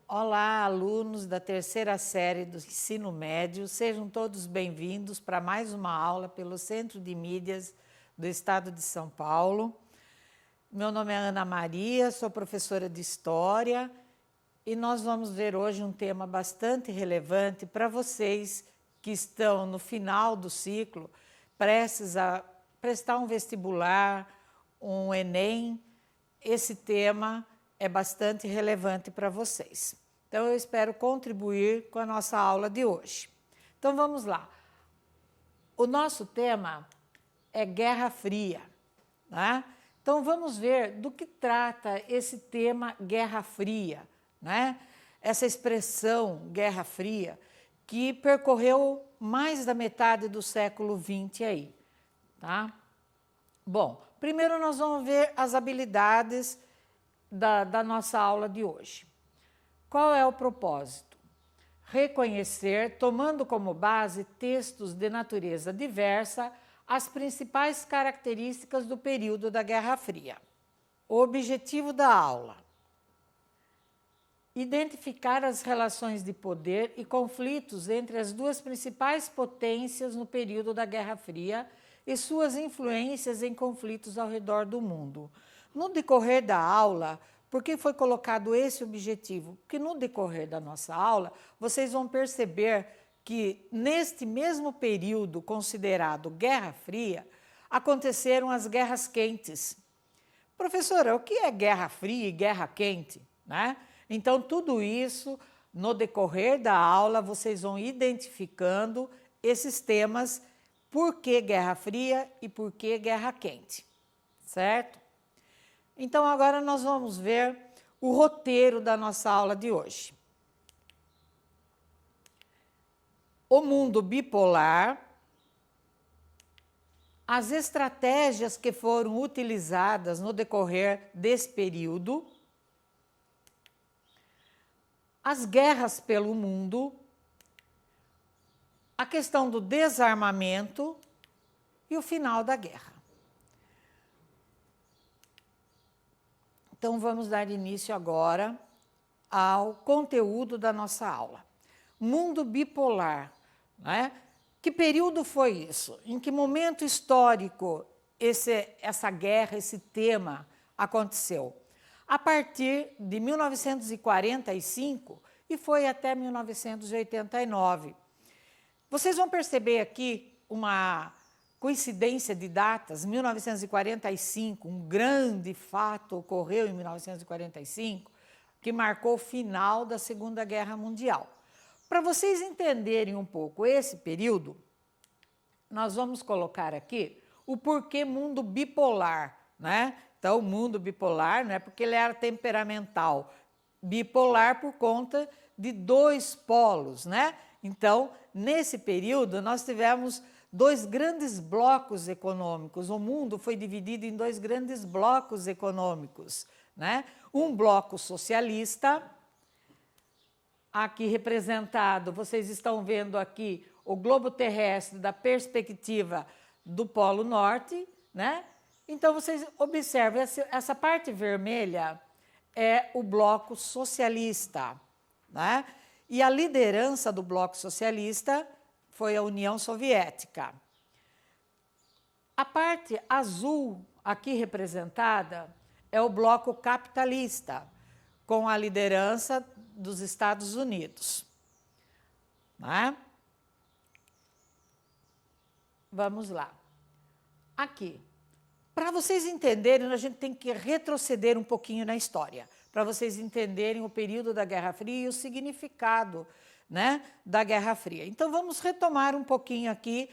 Olá, alunos da terceira série do ensino médio, sejam todos bem-vindos para mais uma aula pelo Centro de Mídias do Estado de São Paulo. Meu nome é Ana Maria, sou professora de História e nós vamos ver hoje um tema bastante relevante para vocês que estão no final do ciclo, prestes a prestar um vestibular, um Enem. Esse tema é bastante relevante para vocês. Então, eu espero contribuir com a nossa aula de hoje. Então, vamos lá. O nosso tema é Guerra Fria, né? Então, vamos ver do que trata esse tema Guerra Fria, né? Essa expressão Guerra Fria, que percorreu mais da metade do século XX aí, tá? Bom, primeiro nós vamos ver as habilidades da nossa aula de hoje. Qual é o propósito? Reconhecer, tomando como base textos de natureza diversa, as principais características do período da Guerra Fria. O objetivo da aula: identificar as relações de poder e conflitos entre as duas principais potências no período da Guerra Fria e suas influências em conflitos ao redor do mundo. No decorrer da aula, por que foi colocado esse objetivo? Porque no decorrer da nossa aula, vocês vão perceber que neste mesmo período considerado Guerra Fria, aconteceram as guerras quentes. Professora, o que é Guerra Fria e Guerra Quente, né? Então, tudo isso, no decorrer da aula, vocês vão identificando esses temas, por que Guerra Fria e por que Guerra Quente, certo? Então, agora nós vamos ver o roteiro da nossa aula de hoje. O mundo bipolar, as estratégias que foram utilizadas no decorrer desse período, as guerras pelo mundo, a questão do desarmamento e o final da guerra. Então, vamos dar início agora ao conteúdo da nossa aula. Mundo bipolar, né? Que período foi isso? Em que momento histórico essa guerra, esse tema aconteceu? A partir de 1945 e foi até 1989. Vocês vão perceber aqui uma coincidência de datas. 1945, um grande fato ocorreu em 1945, que marcou o final da Segunda Guerra Mundial. Para vocês entenderem um pouco esse período, nós vamos colocar aqui o porquê mundo bipolar, né? Então, o mundo bipolar não é porque ele era temperamental, bipolar por conta de dois polos, né? Então, nesse período, nós tivemos dois grandes blocos econômicos. O mundo foi dividido em dois grandes blocos econômicos, né? Um bloco socialista, aqui representado, vocês estão vendo aqui o globo terrestre da perspectiva do Polo Norte, né? Então, vocês observam, essa parte vermelha é o bloco socialista, né? E a liderança do bloco socialista foi a União Soviética. A parte azul, aqui representada, é o bloco capitalista, com a liderança dos Estados Unidos. Né? Vamos lá. Aqui. Para vocês entenderem, a gente tem que retroceder um pouquinho na história, para vocês entenderem o período da Guerra Fria e o significado, né, da Guerra Fria. Então, vamos retomar um pouquinho aqui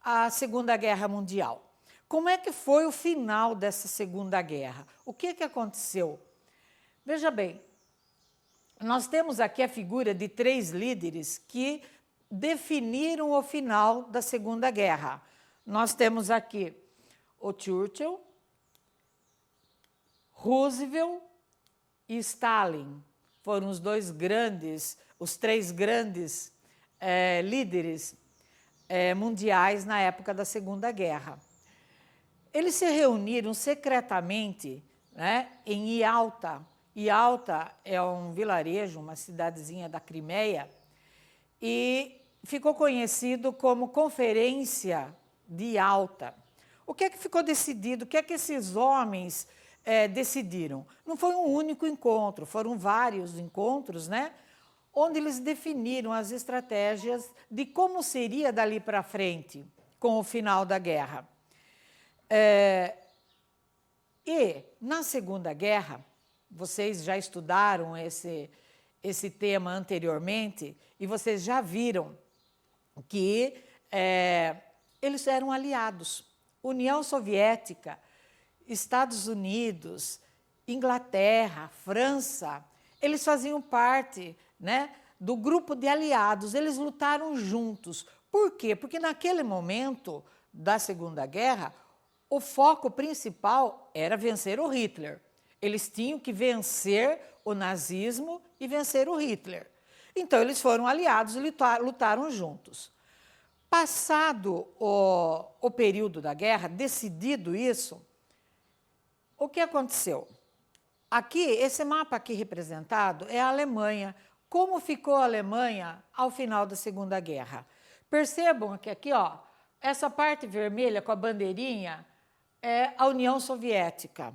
a Segunda Guerra Mundial. Como é que foi o final dessa Segunda Guerra? O que aconteceu? Veja bem, nós temos aqui a figura de três líderes que definiram o final da Segunda Guerra. Nós temos aqui o Churchill, Roosevelt e Stalin. Foram os três grandes líderes mundiais na época da Segunda Guerra. Eles se reuniram secretamente, né, em Yalta, Yalta é um vilarejo, uma cidadezinha da Crimeia, e ficou conhecido como Conferência de Yalta. O que é que ficou decidido? O que é que esses homens decidiram? Não foi um único encontro, foram vários encontros, né? Onde eles definiram as estratégias de como seria dali para frente, com o final da guerra. E, na Segunda Guerra, vocês já estudaram esse tema anteriormente, e vocês já viram que eles eram aliados. União Soviética, Estados Unidos, Inglaterra, França, eles faziam parte, né, do grupo de aliados, eles lutaram juntos. Por quê? Porque naquele momento da Segunda Guerra, o foco principal era vencer o Hitler. Eles tinham que vencer o nazismo e vencer o Hitler. Então, eles foram aliados e lutaram juntos. Passado o período da guerra, decidido isso, o que aconteceu? Aqui, esse mapa aqui representado é a Alemanha. Como ficou a Alemanha ao final da Segunda Guerra? Percebam que aqui, ó, essa parte vermelha com a bandeirinha é a União Soviética.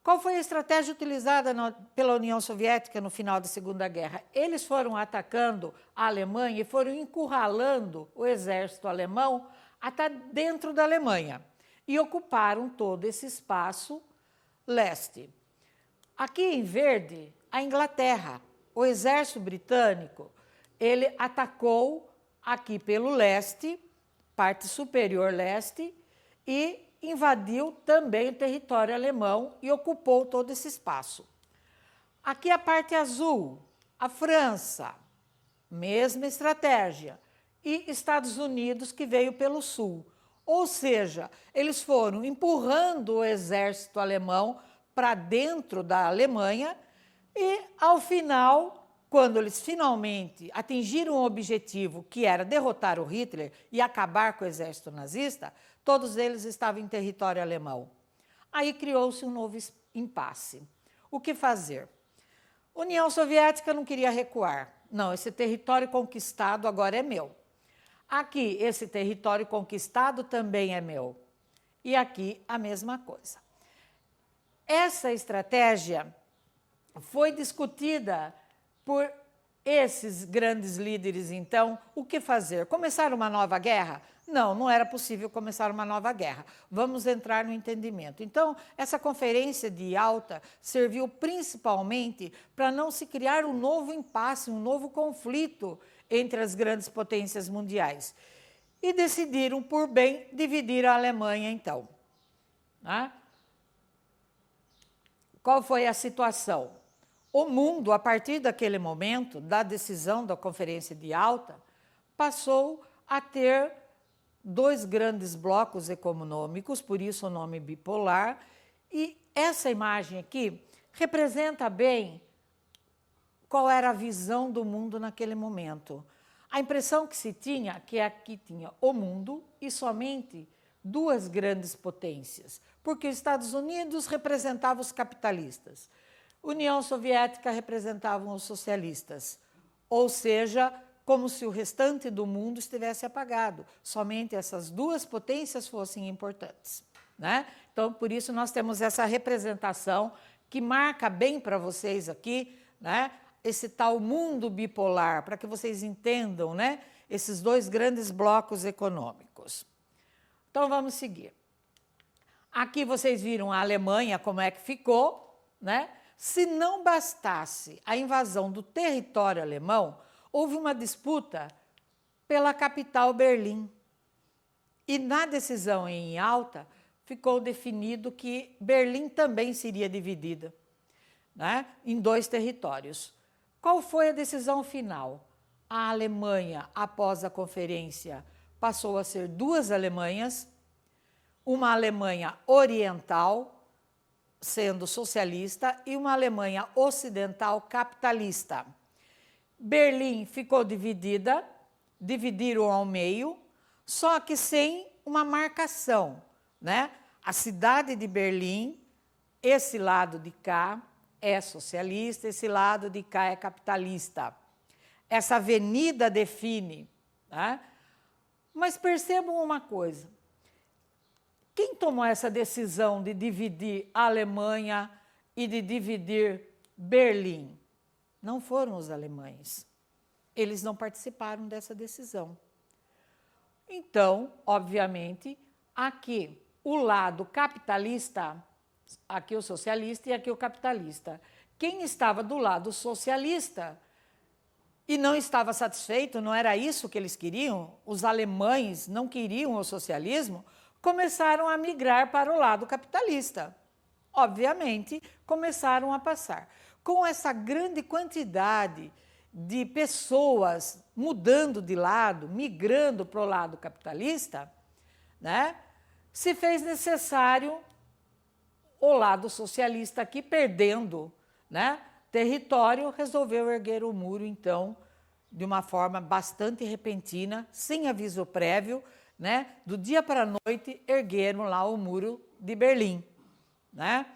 Qual foi a estratégia utilizada pela União Soviética no final da Segunda Guerra? Eles foram atacando a Alemanha e foram encurralando o exército alemão até dentro da Alemanha e ocuparam todo esse espaço leste. Aqui em verde, a Inglaterra. O exército britânico, ele atacou aqui pelo leste, parte superior leste, e invadiu também o território alemão e ocupou todo esse espaço. Aqui a parte azul, a França, mesma estratégia, e Estados Unidos, que veio pelo sul. Ou seja, eles foram empurrando o exército alemão para dentro da Alemanha e, ao final, quando eles finalmente atingiram o objetivo, que era derrotar o Hitler e acabar com o exército nazista, todos eles estavam em território alemão. Aí criou-se um novo impasse. O que fazer? A União Soviética não queria recuar. Não, esse território conquistado agora é meu. Aqui, esse território conquistado também é meu. E aqui, a mesma coisa. Essa estratégia foi discutida por esses grandes líderes, então. O que fazer? Começar uma nova guerra? Não, não era possível começar uma nova guerra. Vamos entrar no entendimento. Então, essa conferência de Yalta serviu principalmente para não se criar um novo impasse, um novo conflito entre as grandes potências mundiais. E decidiram, por bem, dividir a Alemanha, então. Qual foi a situação? O mundo, a partir daquele momento, da decisão da Conferência de Yalta, passou a ter dois grandes blocos econômicos, por isso o nome bipolar, e essa imagem aqui representa bem qual era a visão do mundo naquele momento. A impressão que se tinha que aqui tinha o mundo e somente duas grandes potências, porque os Estados Unidos representavam os capitalistas, União Soviética representavam os socialistas, ou seja, como se o restante do mundo estivesse apagado, somente essas duas potências fossem importantes, né? Então, por isso nós temos essa representação que marca bem para vocês aqui, né? Esse tal mundo bipolar, para que vocês entendam, né? Esses dois grandes blocos econômicos. Então, vamos seguir. Aqui vocês viram a Alemanha, como é que ficou, né? Se não bastasse a invasão do território alemão, houve uma disputa pela capital Berlim. E na decisão em Yalta, ficou definido que Berlim também seria dividida, né, em dois territórios. Qual foi a decisão final? A Alemanha, após a conferência, passou a ser duas Alemanhas, uma Alemanha oriental, sendo socialista, e uma Alemanha ocidental capitalista. Berlim ficou dividida, dividiram ao meio, só que sem uma marcação, né? A cidade de Berlim, esse lado de cá, é socialista, esse lado de cá é capitalista. Essa avenida define, né? Mas percebam uma coisa, quem tomou essa decisão de dividir a Alemanha e de dividir Berlim? Não foram os alemães. Eles não participaram dessa decisão. Então, obviamente, aqui o lado capitalista, aqui o socialista e aqui o capitalista. Quem estava do lado socialista e não estava satisfeito, não era isso que eles queriam, os alemães não queriam o socialismo, começaram a migrar para o lado capitalista. Obviamente, começaram a passar. Com essa grande quantidade de pessoas mudando de lado, migrando para o lado capitalista, né, se fez necessário o lado socialista aqui, perdendo, né, território, resolveu erguer o muro, então, de uma forma bastante repentina, sem aviso prévio, né, do dia para a noite, ergueram lá o muro de Berlim, né?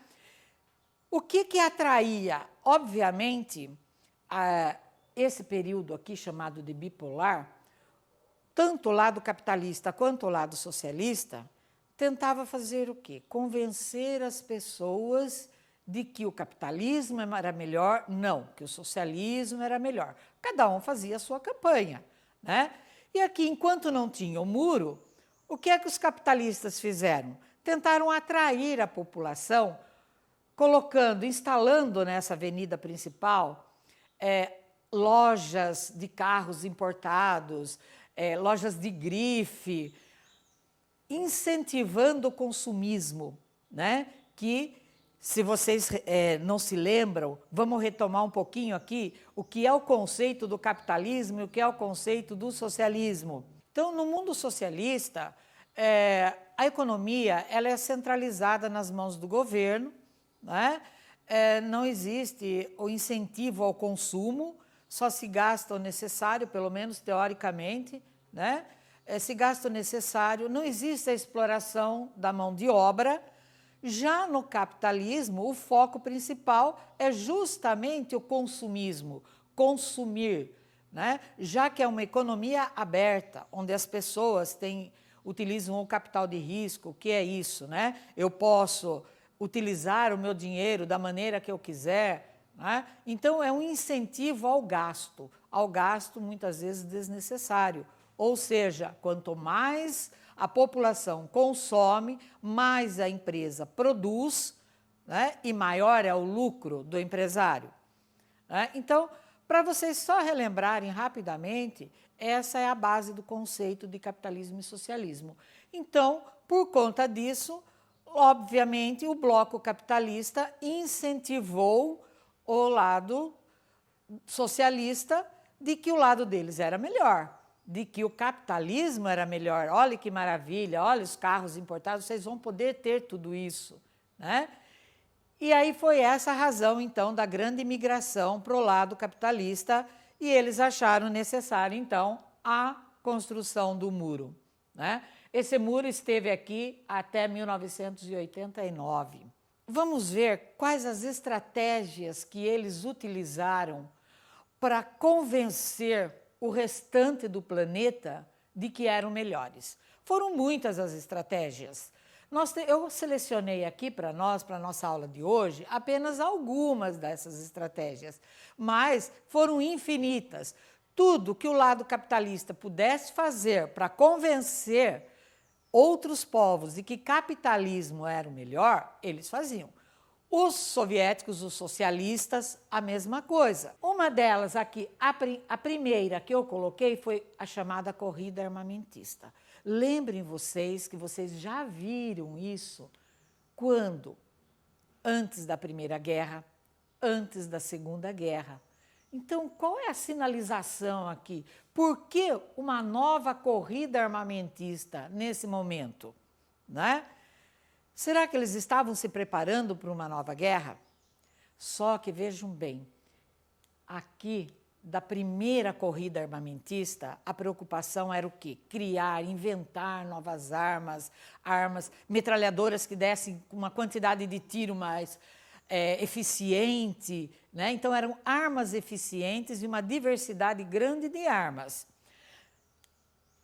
O que atraía? Obviamente, esse período aqui chamado de bipolar, tanto o lado capitalista quanto o lado socialista, tentava fazer o quê? Convencer as pessoas de que o capitalismo era melhor, não, que o socialismo era melhor. Cada um fazia a sua campanha, né? E aqui, enquanto não tinha o muro, o que é que os capitalistas fizeram? Tentaram atrair a população, colocando, instalando nessa avenida principal lojas de carros importados, lojas de grife, incentivando o consumismo, né? Que, se vocês não se lembram, vamos retomar um pouquinho aqui o que é o conceito do capitalismo e o que é o conceito do socialismo. Então, no mundo socialista, a economia ela é centralizada nas mãos do governo, né? Não existe o incentivo ao consumo, só se gasta o necessário, pelo menos teoricamente, né? Se gasta o necessário, não existe a exploração da mão de obra. Já no capitalismo, o foco principal é justamente o consumismo, consumir, né? Já que é uma economia aberta, onde as pessoas utilizam o capital de risco, o que é isso, né? Eu posso utilizar o meu dinheiro da maneira que eu quiser, né? Então, é um incentivo ao gasto muitas vezes desnecessário. Ou seja, quanto mais a população consome, mais a empresa produz, né? E maior é o lucro do empresário, né? Então, para vocês só relembrarem rapidamente, essa é a base do conceito de capitalismo e socialismo. Então, por conta disso, obviamente, o bloco capitalista incentivou o lado socialista de que o lado deles era melhor, de que o capitalismo era melhor. Olha que maravilha, olha os carros importados, vocês vão poder ter tudo isso, né? E aí foi essa a razão, então, da grande migração para o lado capitalista, e eles acharam necessário, então, a construção do muro, né? Esse muro esteve aqui até 1989. Vamos ver quais as estratégias que eles utilizaram para convencer o restante do planeta de que eram melhores. Foram muitas as estratégias. Eu selecionei aqui para nossa aula de hoje, apenas algumas dessas estratégias, mas foram infinitas. Tudo que o lado capitalista pudesse fazer para convencer outros povos de que capitalismo era o melhor, eles faziam. Os soviéticos, os socialistas, a mesma coisa. Uma delas aqui, a primeira que eu coloquei foi a chamada corrida armamentista. Lembrem vocês que vocês já viram isso quando? Antes da Primeira Guerra, antes da Segunda Guerra. Então, qual é a sinalização aqui? Por que uma nova corrida armamentista nesse momento, né? Será que eles estavam se preparando para uma nova guerra? Só que, vejam bem, aqui, da primeira corrida armamentista, a preocupação era o quê? Criar, inventar novas armas, metralhadoras que dessem uma quantidade de tiro mais eficiente, né? Então eram armas eficientes e uma diversidade grande de armas.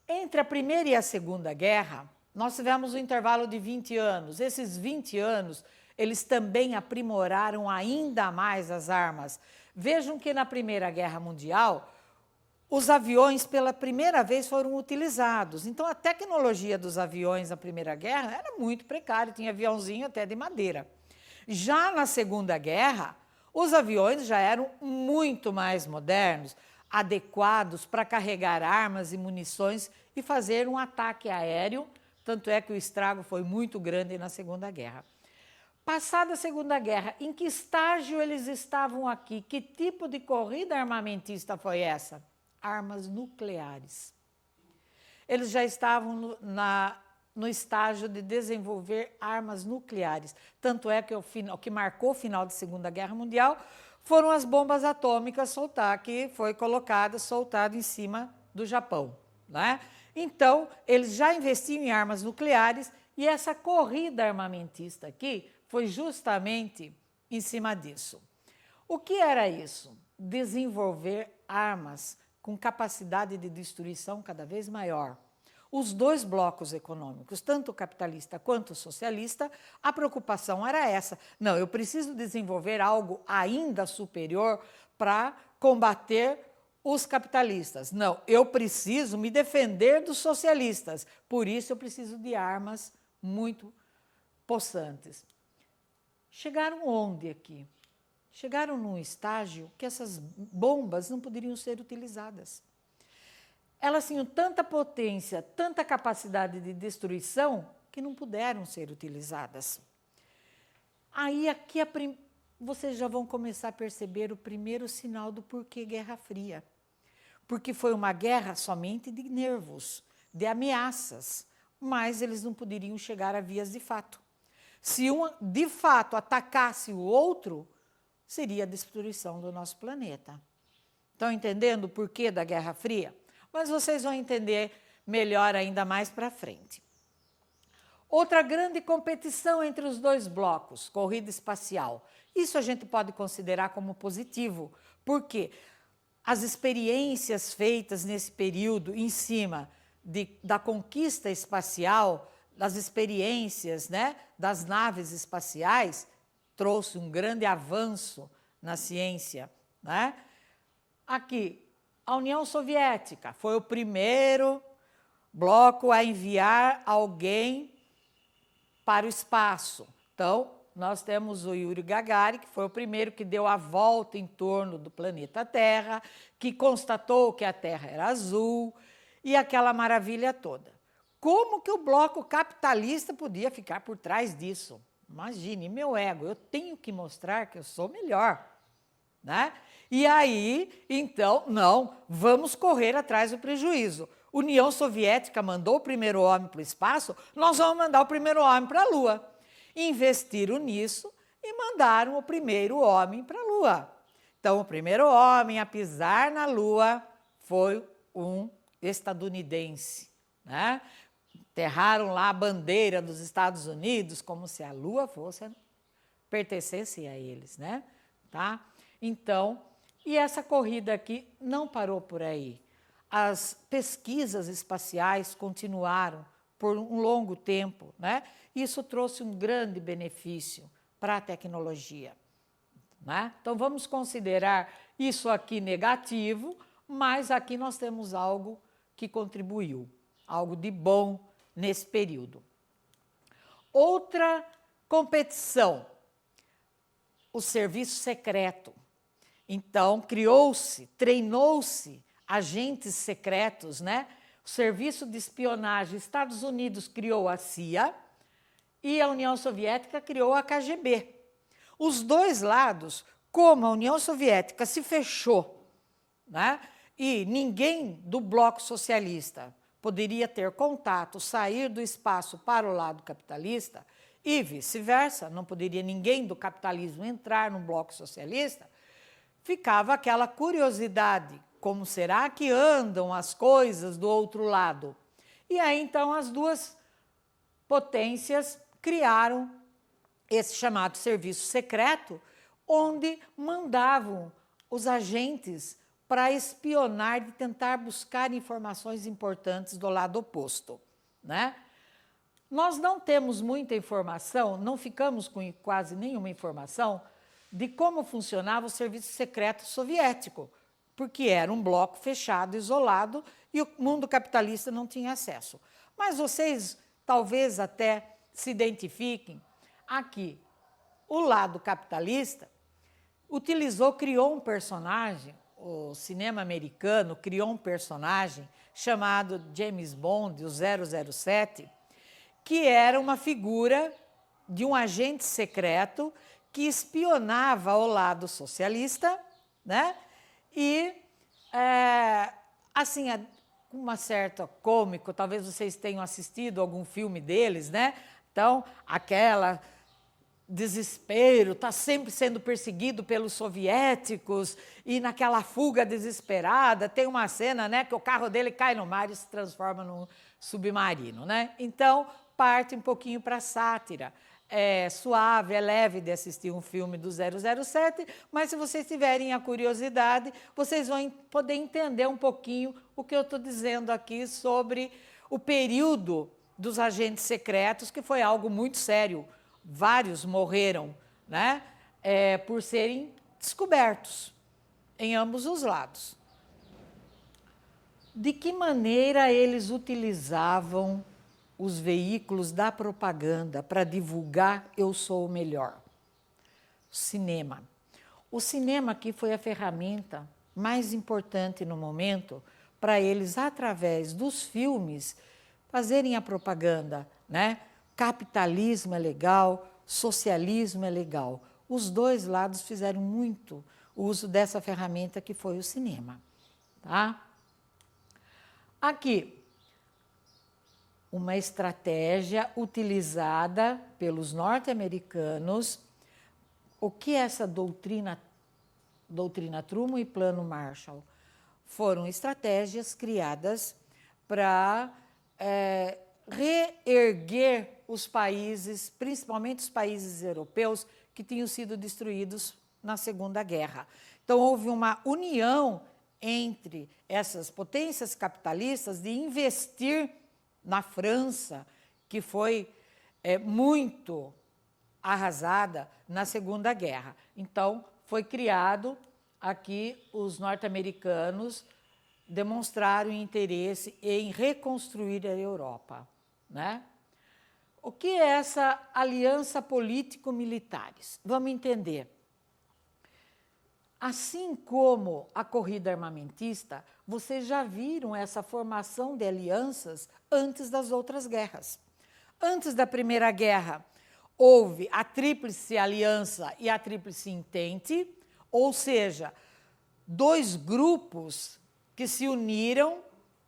Entre a Primeira e a Segunda Guerra, nós tivemos um intervalo de 20 anos. Esses 20 anos, eles também aprimoraram ainda mais as armas. Vejam que na Primeira Guerra Mundial, os aviões pela primeira vez foram utilizados. Então a tecnologia dos aviões na Primeira Guerra era muito precária, tinha aviãozinho até de madeira. Já na Segunda Guerra, os aviões já eram muito mais modernos, adequados para carregar armas e munições e fazer um ataque aéreo, tanto é que o estrago foi muito grande na Segunda Guerra. Passada a Segunda Guerra, em que estágio eles estavam aqui? Que tipo de corrida armamentista foi essa? Armas nucleares. Eles já estavam no estágio de desenvolver armas nucleares. Tanto é que o que marcou o final da Segunda Guerra Mundial foram as bombas atômicas que foi soltado em cima do Japão, né? Então, eles já investiam em armas nucleares e essa corrida armamentista aqui foi justamente em cima disso. O que era isso? Desenvolver armas com capacidade de destruição cada vez maior. Os dois blocos econômicos, tanto o capitalista quanto o socialista, a preocupação era essa. Não, eu preciso desenvolver algo ainda superior para combater os capitalistas. Não, eu preciso me defender dos socialistas. Por isso eu preciso de armas muito possantes. Chegaram onde aqui? Chegaram num estágio que essas bombas não poderiam ser utilizadas. Elas tinham tanta potência, tanta capacidade de destruição, que não puderam ser utilizadas. Aí aqui vocês já vão começar a perceber o primeiro sinal do porquê Guerra Fria. Porque foi uma guerra somente de nervos, de ameaças, mas eles não poderiam chegar a vias de fato. Se um, de fato, atacasse o outro, seria a destruição do nosso planeta. Estão entendendo o porquê da Guerra Fria? Mas vocês vão entender melhor ainda mais para frente. Outra grande competição entre os dois blocos, corrida espacial. Isso a gente pode considerar como positivo, porque as experiências feitas nesse período em cima da conquista espacial, das experiências, né, das naves espaciais, trouxe um grande avanço na ciência, né? Aqui, a União Soviética foi o primeiro bloco a enviar alguém para o espaço. Então, nós temos o Yuri Gagarin, que foi o primeiro que deu a volta em torno do planeta Terra, que constatou que a Terra era azul e aquela maravilha toda. Como que o bloco capitalista podia ficar por trás disso? Imagine, meu ego, eu tenho que mostrar que eu sou melhor, né? E aí, então, não, vamos correr atrás do prejuízo. União Soviética mandou o primeiro homem para o espaço, nós vamos mandar o primeiro homem para a Lua. Investiram nisso e mandaram o primeiro homem para a Lua. Então, o primeiro homem a pisar na Lua foi um estadunidense, né? Enterraram lá a bandeira dos Estados Unidos como se a Lua pertencesse a eles, né? Tá? Então, e essa corrida aqui não parou por aí. As pesquisas espaciais continuaram por um longo tempo, né? Isso trouxe um grande benefício para a tecnologia, né? Então, vamos considerar isso aqui negativo, mas aqui nós temos algo que contribuiu, algo de bom nesse período. Outra competição, o serviço secreto. Então, criou-se, treinou-se agentes secretos, né? O Serviço de Espionagem, Estados Unidos criou a CIA e a União Soviética criou a KGB. Os dois lados, como a União Soviética se fechou, né? E ninguém do bloco socialista poderia ter contato, sair do espaço para o lado capitalista e vice-versa, não poderia ninguém do capitalismo entrar no bloco socialista, ficava aquela curiosidade, como será que andam as coisas do outro lado? E aí, então, as duas potências criaram esse chamado serviço secreto, onde mandavam os agentes para espionar e tentar buscar informações importantes do lado oposto, né? Nós não temos muita informação, não ficamos com quase nenhuma informação de como funcionava o serviço secreto soviético, porque era um bloco fechado, isolado, e o mundo capitalista não tinha acesso. Mas vocês talvez até se identifiquem aqui. O lado capitalista criou um personagem, o cinema americano criou um personagem chamado James Bond, o 007, que era uma figura de um agente secreto que espionava ao lado socialista, né? E, assim, com uma certa cômico, talvez vocês tenham assistido algum filme deles, né? Então, aquela desespero, está sempre sendo perseguido pelos soviéticos e naquela fuga desesperada, tem uma cena, né, que o carro dele cai no mar e se transforma num submarino, né? Então, parte um pouquinho para a sátira. É suave, é leve de assistir um filme do 007, mas se vocês tiverem a curiosidade, vocês vão poder entender um pouquinho o que eu estou dizendo aqui sobre o período dos agentes secretos, que foi algo muito sério. Vários morreram, né, por serem descobertos em ambos os lados. De que maneira eles utilizavam os veículos da propaganda para divulgar eu sou o melhor? Cinema. O cinema aqui foi a ferramenta mais importante no momento para eles, através dos filmes, fazerem a propaganda, né? Capitalismo é legal, socialismo é legal. Os dois lados fizeram muito uso dessa ferramenta que foi o cinema. Tá? Aqui, uma estratégia utilizada pelos norte-americanos. O que é essa doutrina Truman e Plano Marshall? Foram estratégias criadas para reerguer os países, principalmente os países europeus, que tinham sido destruídos na Segunda Guerra. Então, houve uma união entre essas potências capitalistas de investir na França, que foi muito arrasada na Segunda Guerra. Então, foi criado aqui, os norte-americanos demonstraram interesse em reconstruir a Europa, né? O que é essa aliança político-militares? Vamos entender. Assim como a corrida armamentista, vocês já viram essa formação de alianças antes das outras guerras. Antes da Primeira Guerra, houve a Tríplice Aliança e a Tríplice Entente, ou seja, dois grupos que se uniram,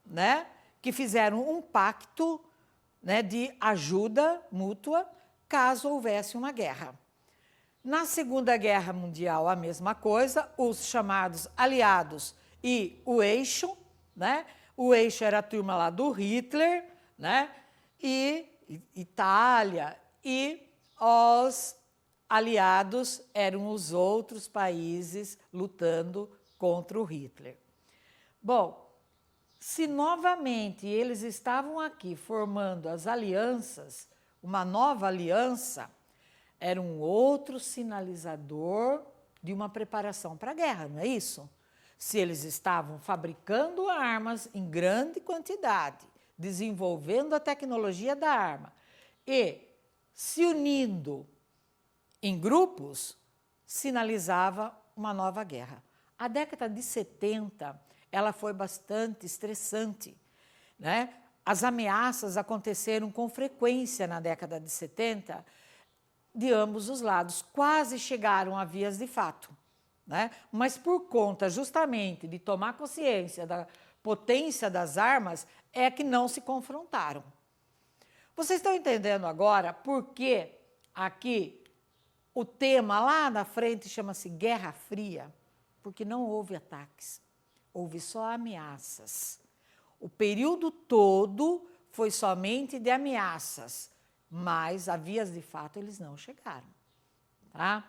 né, que fizeram um pacto, né, de ajuda mútua caso houvesse uma guerra. Na Segunda Guerra Mundial, a mesma coisa, os chamados aliados e o eixo, né? O eixo era a turma lá do Hitler, né? E Itália, e os aliados eram os outros países lutando contra o Hitler. Bom, se novamente eles estavam aqui formando as alianças, uma nova aliança, era um outro sinalizador de uma preparação para a guerra, não é isso? Se eles estavam fabricando armas em grande quantidade, desenvolvendo a tecnologia da arma e se unindo em grupos, sinalizava uma nova guerra. A década de 70, ela foi bastante estressante, né? As ameaças aconteceram com frequência na década de 70, de ambos os lados, quase chegaram a vias de fato, né? Mas por conta justamente de tomar consciência da potência das armas, é que não se confrontaram. Vocês estão entendendo agora por que aqui o tema lá na frente chama-se Guerra Fria? Porque não houve ataques, houve só ameaças. O período todo foi somente de ameaças mas a vias de fato eles não chegaram. Tá?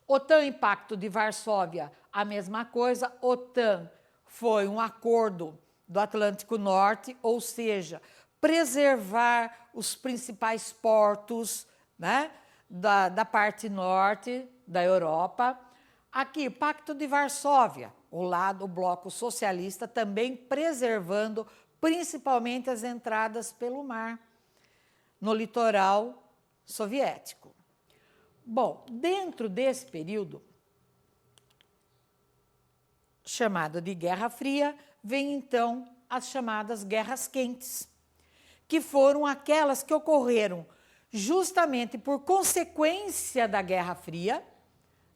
OTAN e Pacto de Varsóvia, a mesma coisa. OTAN foi um acordo do Atlântico Norte, ou seja, preservar os principais portos, né, da parte norte da Europa. Aqui, Pacto de Varsóvia, o bloco socialista também preservando principalmente as entradas pelo mar no litoral soviético. Bom, dentro desse período, chamado de Guerra Fria, vem então as chamadas Guerras Quentes, que foram aquelas que ocorreram justamente por consequência da Guerra Fria,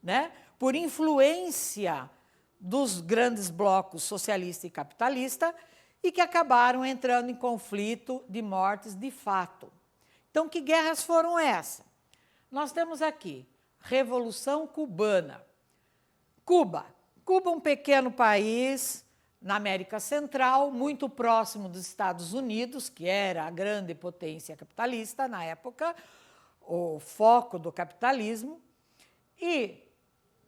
né? Por influência dos grandes blocos socialista e capitalista, e que acabaram entrando em conflito de mortes de fato. Então, que guerras foram essas? Nós temos aqui Revolução Cubana. Cuba, um pequeno país na América Central, muito próximo dos Estados Unidos, que era a grande potência capitalista na época, o foco do capitalismo. E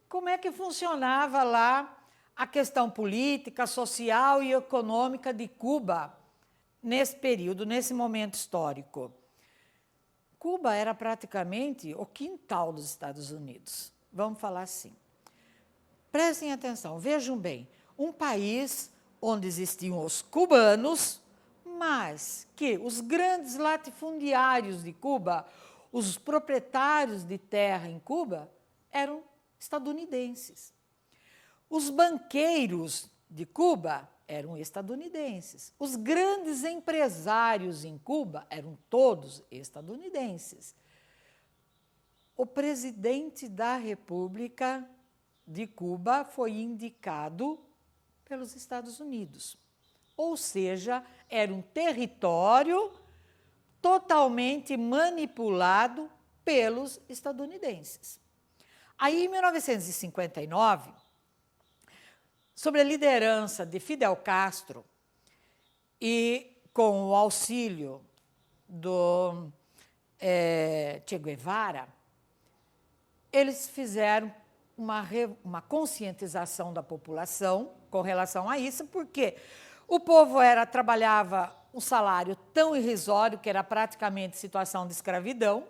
como é que funcionava lá a questão política, social e econômica de Cuba nesse período, nesse momento histórico? Cuba era praticamente o quintal dos Estados Unidos, vamos falar assim. Prestem atenção, vejam bem, um país onde existiam os cubanos, mas que os grandes latifundiários de Cuba, os proprietários de terra em Cuba, eram estadunidenses. Os banqueiros de Cuba eram estadunidenses. Os grandes empresários em Cuba eram todos estadunidenses. O presidente da República de Cuba foi indicado pelos Estados Unidos. Ou seja, era um território totalmente manipulado pelos estadunidenses. Aí, em 1959, sob a liderança de Fidel Castro e com o auxílio do Che Guevara, eles fizeram uma conscientização da população com relação a isso, porque o povo trabalhava um salário tão irrisório que era praticamente situação de escravidão,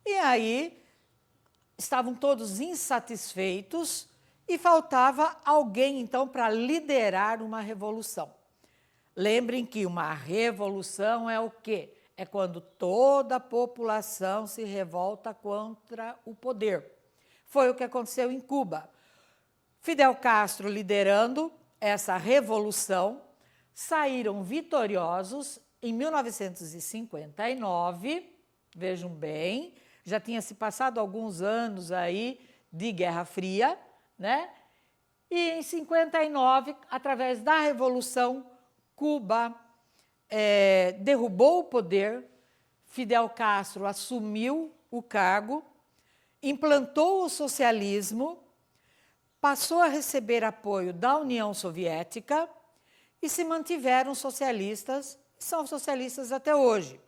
e aí estavam todos insatisfeitos e faltava alguém, então, para liderar uma revolução. Lembrem que uma revolução é o quê? É quando toda a população se revolta contra o poder. Foi o que aconteceu em Cuba. Fidel Castro liderando essa revolução, saíram vitoriosos em 1959, vejam bem, já tinha se passado alguns anos aí de Guerra Fria, né? E em 59, através da Revolução, Cuba derrubou o poder, Fidel Castro assumiu o cargo, implantou o socialismo, passou a receber apoio da União Soviética e se mantiveram socialistas, são socialistas até hoje.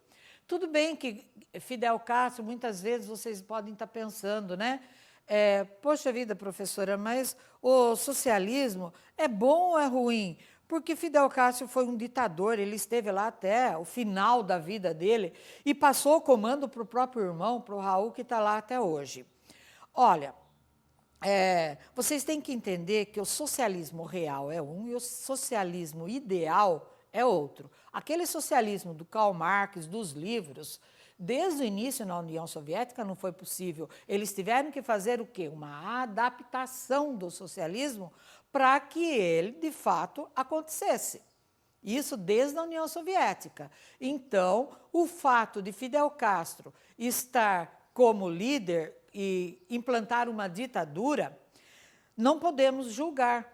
Tudo bem que Fidel Castro, muitas vezes vocês podem estar pensando, né? Poxa vida, professora, mas o socialismo é bom ou é ruim? Porque Fidel Castro foi um ditador, ele esteve lá até o final da vida dele e passou o comando para o próprio irmão, para o Raul, que está lá até hoje. Olha, vocês têm que entender que o socialismo real é um e o socialismo ideal é outro. Aquele socialismo do Karl Marx, dos livros, desde o início na União Soviética não foi possível. Eles tiveram que fazer o quê? Uma adaptação do socialismo para que ele, de fato, acontecesse. Isso desde a União Soviética. Então, o fato de Fidel Castro estar como líder e implantar uma ditadura, não podemos julgar.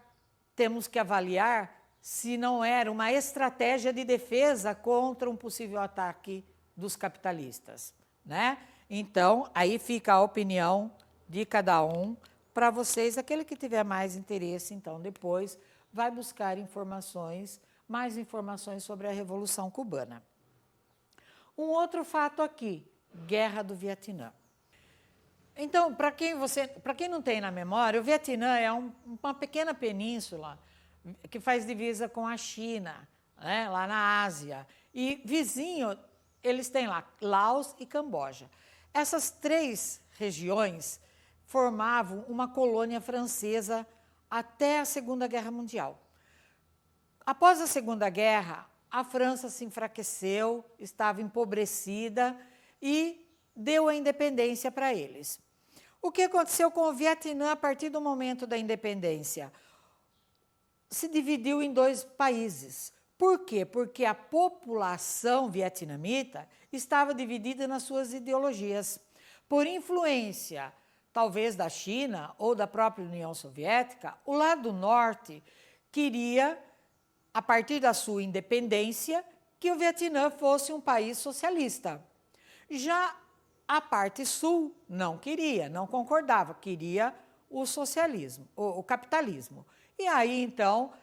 Temos que avaliar se não era uma estratégia de defesa contra um possível ataque dos capitalistas, né? Então, aí fica a opinião de cada um para vocês. Aquele que tiver mais interesse, então, depois vai buscar mais informações sobre a Revolução Cubana. Um outro fato aqui, Guerra do Vietnã. Então, para quem não tem na memória, o Vietnã é uma pequena península que faz divisa com a China, né, lá na Ásia. E vizinho, eles têm lá Laos e Camboja. Essas três regiões formavam uma colônia francesa até a Segunda Guerra Mundial. Após a Segunda Guerra, a França se enfraqueceu, estava empobrecida e deu a independência para eles. O que aconteceu com o Vietnã a partir do momento da independência? Se dividiu em dois países. Por quê? Porque a população vietnamita estava dividida nas suas ideologias. Por influência, talvez da China ou da própria União Soviética, o lado norte queria, a partir da sua independência, que o Vietnã fosse um país socialista. Já a parte sul não queria, não concordava, queria o socialismo, o capitalismo. E aí, então,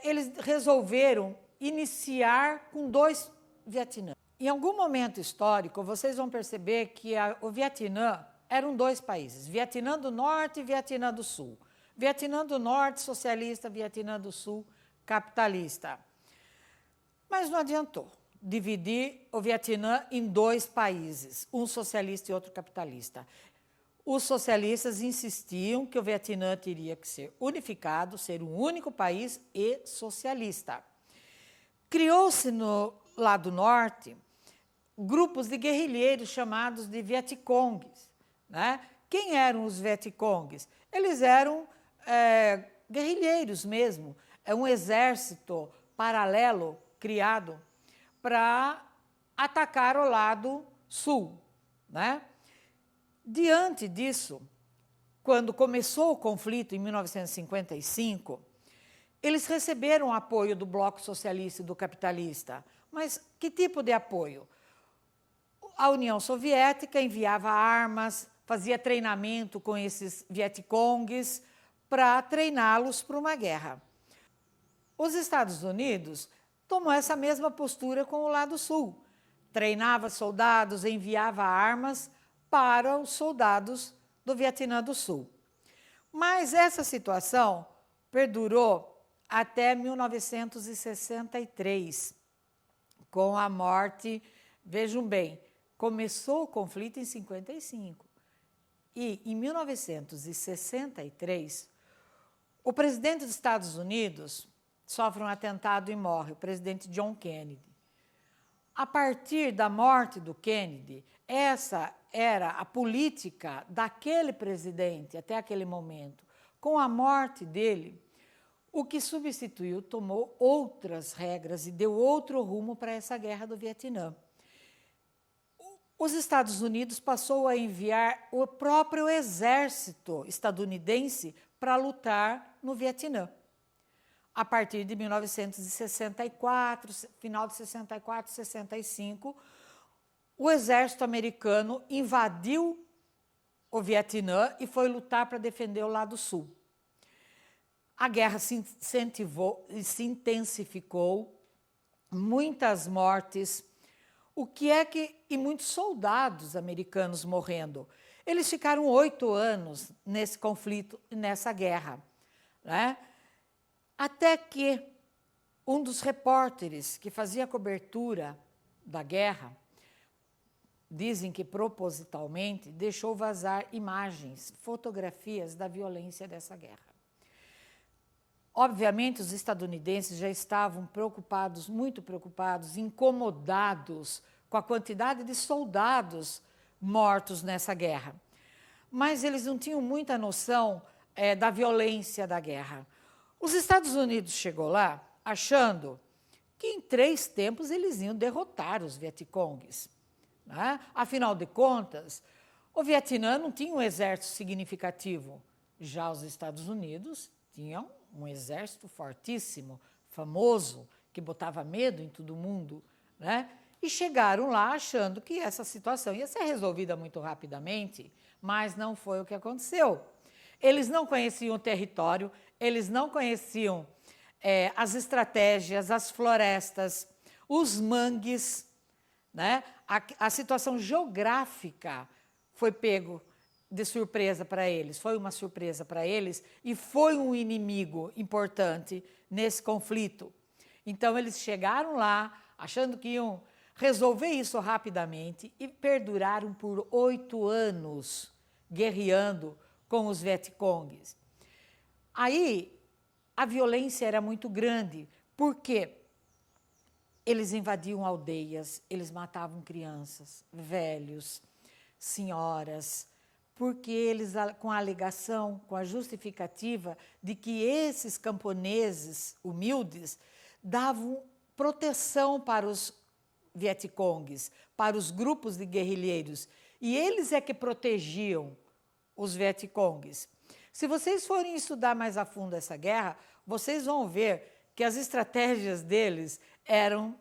eles resolveram iniciar com dois Vietnã. Em algum momento histórico, vocês vão perceber que o Vietnã eram dois países, Vietnã do Norte e Vietnã do Sul. Vietnã do Norte, socialista, Vietnã do Sul, capitalista. Mas não adiantou dividir o Vietnã em dois países, um socialista e outro capitalista. Os socialistas insistiam que o Vietnã teria que ser unificado, ser um único país e socialista. Criou-se no lado norte grupos de guerrilheiros chamados de Vietcongues, né? Quem eram os Vietcongues? Eles eram guerrilheiros mesmo, um exército paralelo criado para atacar o lado sul, né? Diante disso, quando começou o conflito em 1955, eles receberam apoio do Bloco Socialista e do Capitalista. Mas que tipo de apoio? A União Soviética enviava armas, fazia treinamento com esses Vietcongues para treiná-los para uma guerra. Os Estados Unidos tomou essa mesma postura com o lado sul. Treinava soldados, enviava armas para os soldados do Vietnã do Sul. Mas essa situação perdurou até 1963, com a morte, vejam bem, começou o conflito em 1955. E em 1963, o presidente dos Estados Unidos sofre um atentado e morre, o presidente John Kennedy. A partir da morte do Kennedy, essa era a política daquele presidente até aquele momento. Com a morte dele, o que substituiu tomou outras regras e deu outro rumo para essa guerra do Vietnã. Os Estados Unidos passou a enviar o próprio exército estadunidense para lutar no Vietnã. A partir de 1964, final de 64, 65, o exército americano invadiu o Vietnã e foi lutar para defender o lado sul. A guerra se intensificou, muitas mortes, e muitos soldados americanos morrendo. Eles ficaram 8 anos nesse conflito, nessa guerra, né? Até que um dos repórteres que fazia a cobertura da guerra, dizem que propositalmente, deixou vazar imagens, fotografias da violência dessa guerra. Obviamente, os estadunidenses já estavam preocupados, muito preocupados, incomodados com a quantidade de soldados mortos nessa guerra. Mas eles não tinham muita noção da violência da guerra. Os Estados Unidos chegou lá achando que em 3 tempos eles iam derrotar os Vietcongues, né? Afinal de contas, o Vietnã não tinha um exército significativo. Já os Estados Unidos tinham um exército fortíssimo, famoso, que botava medo em todo mundo, né? E chegaram lá achando que essa situação ia ser resolvida muito rapidamente, mas não foi o que aconteceu. Eles não conheciam o território, eles não conheciam as estratégias, as florestas, os mangues, né? A situação geográfica foi pego de surpresa para eles, foi uma surpresa para eles e foi um inimigo importante nesse conflito. Então, eles chegaram lá achando que iam resolver isso rapidamente e perduraram por 8 anos guerreando com os Vietcongues. Aí, a violência era muito grande, porque eles invadiam aldeias, eles matavam crianças, velhos, senhoras, porque eles, com a alegação, com a justificativa de que esses camponeses humildes davam proteção para os Vietcongues, para os grupos de guerrilheiros, e eles é que protegiam os Vietcongues. Se vocês forem estudar mais a fundo essa guerra, vocês vão ver que as estratégias deles eram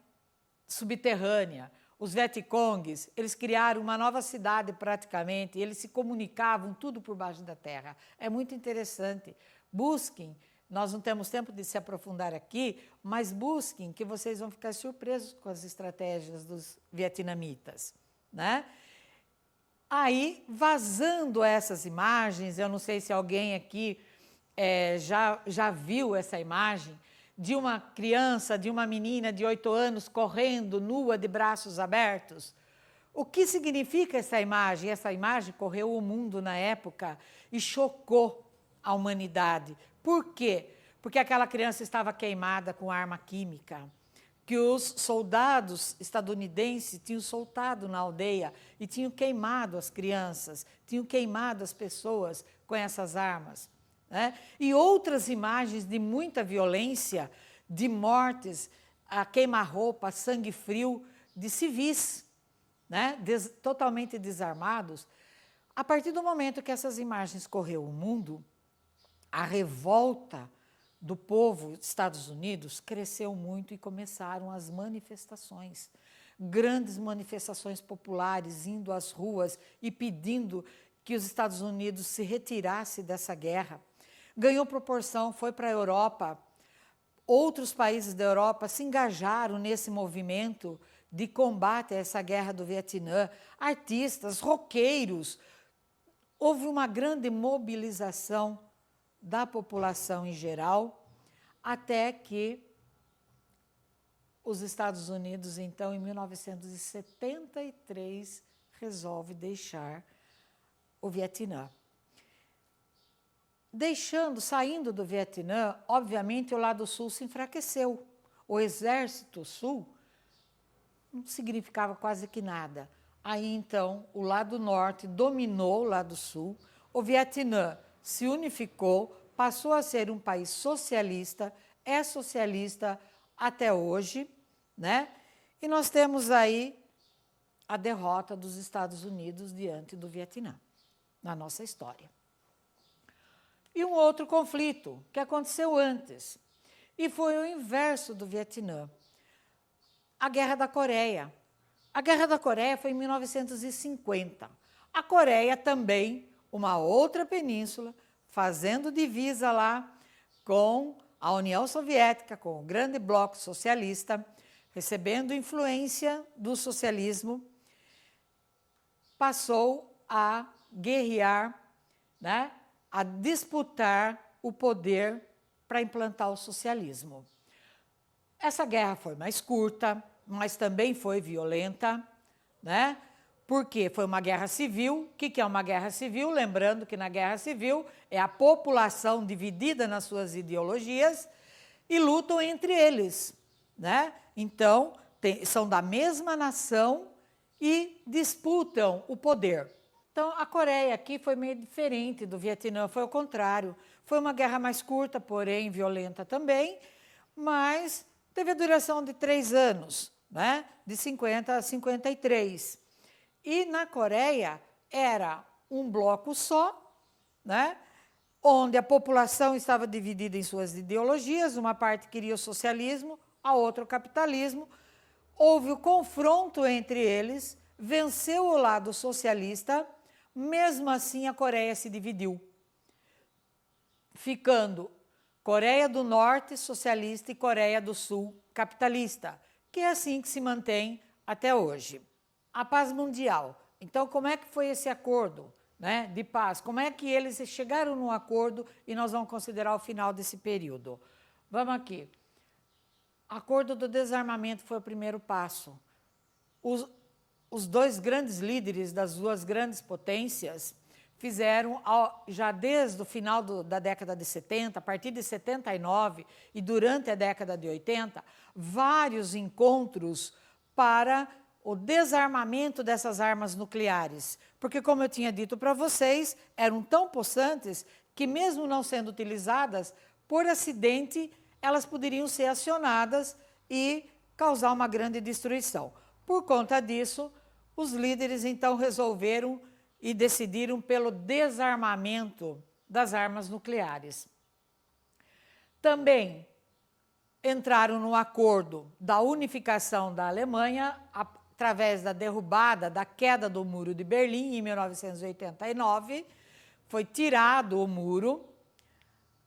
subterrâneas. Os Vietcongues, eles criaram uma nova cidade praticamente, eles se comunicavam tudo por baixo da terra. É muito interessante. Busquem, nós não temos tempo de se aprofundar aqui, mas busquem que vocês vão ficar surpresos com as estratégias dos vietnamitas, né? Aí, vazando essas imagens, eu não sei se alguém aqui já viu essa imagem, de uma criança, de uma menina de 8 anos correndo nua de braços abertos. O que significa essa imagem? Essa imagem correu o mundo na época e chocou a humanidade. Por quê? Porque aquela criança estava queimada com arma química, que os soldados estadunidenses tinham soltado na aldeia e tinham queimado as crianças, tinham queimado as pessoas com essas armas, né? E outras imagens de muita violência, de mortes, a queima-roupa, sangue frio, de civis, né? Totalmente desarmados. A partir do momento que essas imagens correu o mundo, a revolta do povo dos Estados Unidos cresceu muito e começaram as manifestações, grandes manifestações populares indo às ruas e pedindo que os Estados Unidos se retirasse dessa guerra. Ganhou proporção, foi para a Europa. Outros países da Europa se engajaram nesse movimento de combate a essa guerra do Vietnã. Artistas, roqueiros. Houve uma grande mobilização da população em geral, até que os Estados Unidos, então, em 1973, resolve deixar o Vietnã. Saindo do Vietnã, obviamente o lado sul se enfraqueceu. O exército sul não significava quase que nada. Aí, então, o lado norte dominou o lado sul, o Vietnã se unificou, passou a ser um país socialista, é socialista até hoje, né? E nós temos aí a derrota dos Estados Unidos diante do Vietnã, na nossa história. E um outro conflito que aconteceu antes, e foi o inverso do Vietnã, a Guerra da Coreia. A Guerra da Coreia foi em 1950. A Coreia também, uma outra península, fazendo divisa lá com a União Soviética, com o grande bloco socialista, recebendo influência do socialismo, passou a guerrear, né, a disputar o poder para implantar o socialismo. Essa guerra foi mais curta, mas também foi violenta, né? Porque foi uma guerra civil. O que é uma guerra civil? Lembrando que na guerra civil é a população dividida nas suas ideologias e lutam entre eles, né? Então, são da mesma nação e disputam o poder. Então, a Coreia aqui foi meio diferente do Vietnã, foi o contrário. Foi uma guerra mais curta, porém violenta também, mas teve a duração de 3 anos, né? De 50 a 53. E na Coreia era um bloco só, né? Onde a população estava dividida em suas ideologias, uma parte queria o socialismo, a outra o capitalismo. Houve o confronto entre eles, venceu o lado socialista, mesmo assim a Coreia se dividiu, ficando Coreia do Norte socialista e Coreia do Sul capitalista, que é assim que se mantém até hoje. A paz mundial. Então, como é que foi esse acordo, né, de paz? Como é que eles chegaram num acordo e nós vamos considerar o final desse período? Vamos aqui. Acordo do desarmamento foi o primeiro passo. Os dois grandes líderes das duas grandes potências fizeram, já desde o final da década de 70, a partir de 79 e durante a década de 80, vários encontros para o desarmamento dessas armas nucleares. Porque, como eu tinha dito para vocês, eram tão possantes que, mesmo não sendo utilizadas, por acidente, elas poderiam ser acionadas e causar uma grande destruição. Por conta disso, os líderes, então, resolveram e decidiram pelo desarmamento das armas nucleares. Também entraram no acordo da unificação da Alemanha através da derrubada, da queda do Muro de Berlim em 1989. Foi tirado o muro,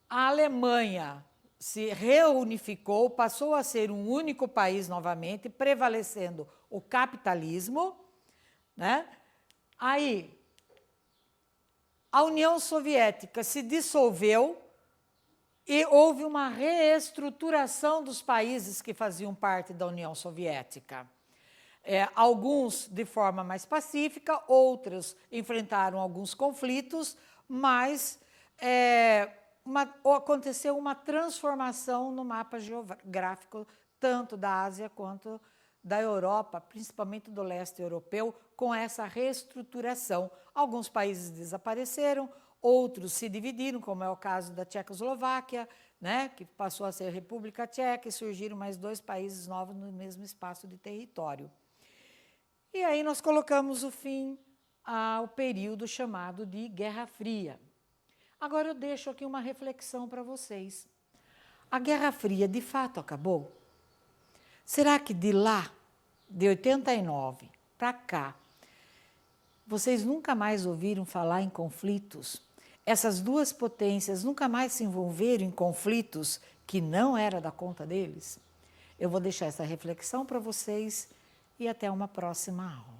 a Alemanha se reunificou, passou a ser um único país novamente, prevalecendo o capitalismo, né? Aí, a União Soviética se dissolveu e houve uma reestruturação dos países que faziam parte da União Soviética. Alguns de forma mais pacífica, outros enfrentaram alguns conflitos, mas aconteceu uma transformação no mapa geográfico, tanto da Ásia quanto da Europa, principalmente do leste europeu, com essa reestruturação. Alguns países desapareceram, outros se dividiram, como é o caso da Tchecoslováquia, né, que passou a ser República Tcheca, e surgiram mais dois países novos no mesmo espaço de território. E aí nós colocamos o fim ao período chamado de Guerra Fria. Agora eu deixo aqui uma reflexão para vocês. A Guerra Fria, de fato, acabou? Será que de lá, de 89 para cá, vocês nunca mais ouviram falar em conflitos? Essas duas potências nunca mais se envolveram em conflitos que não era da conta deles? Eu vou deixar essa reflexão para vocês e até uma próxima aula.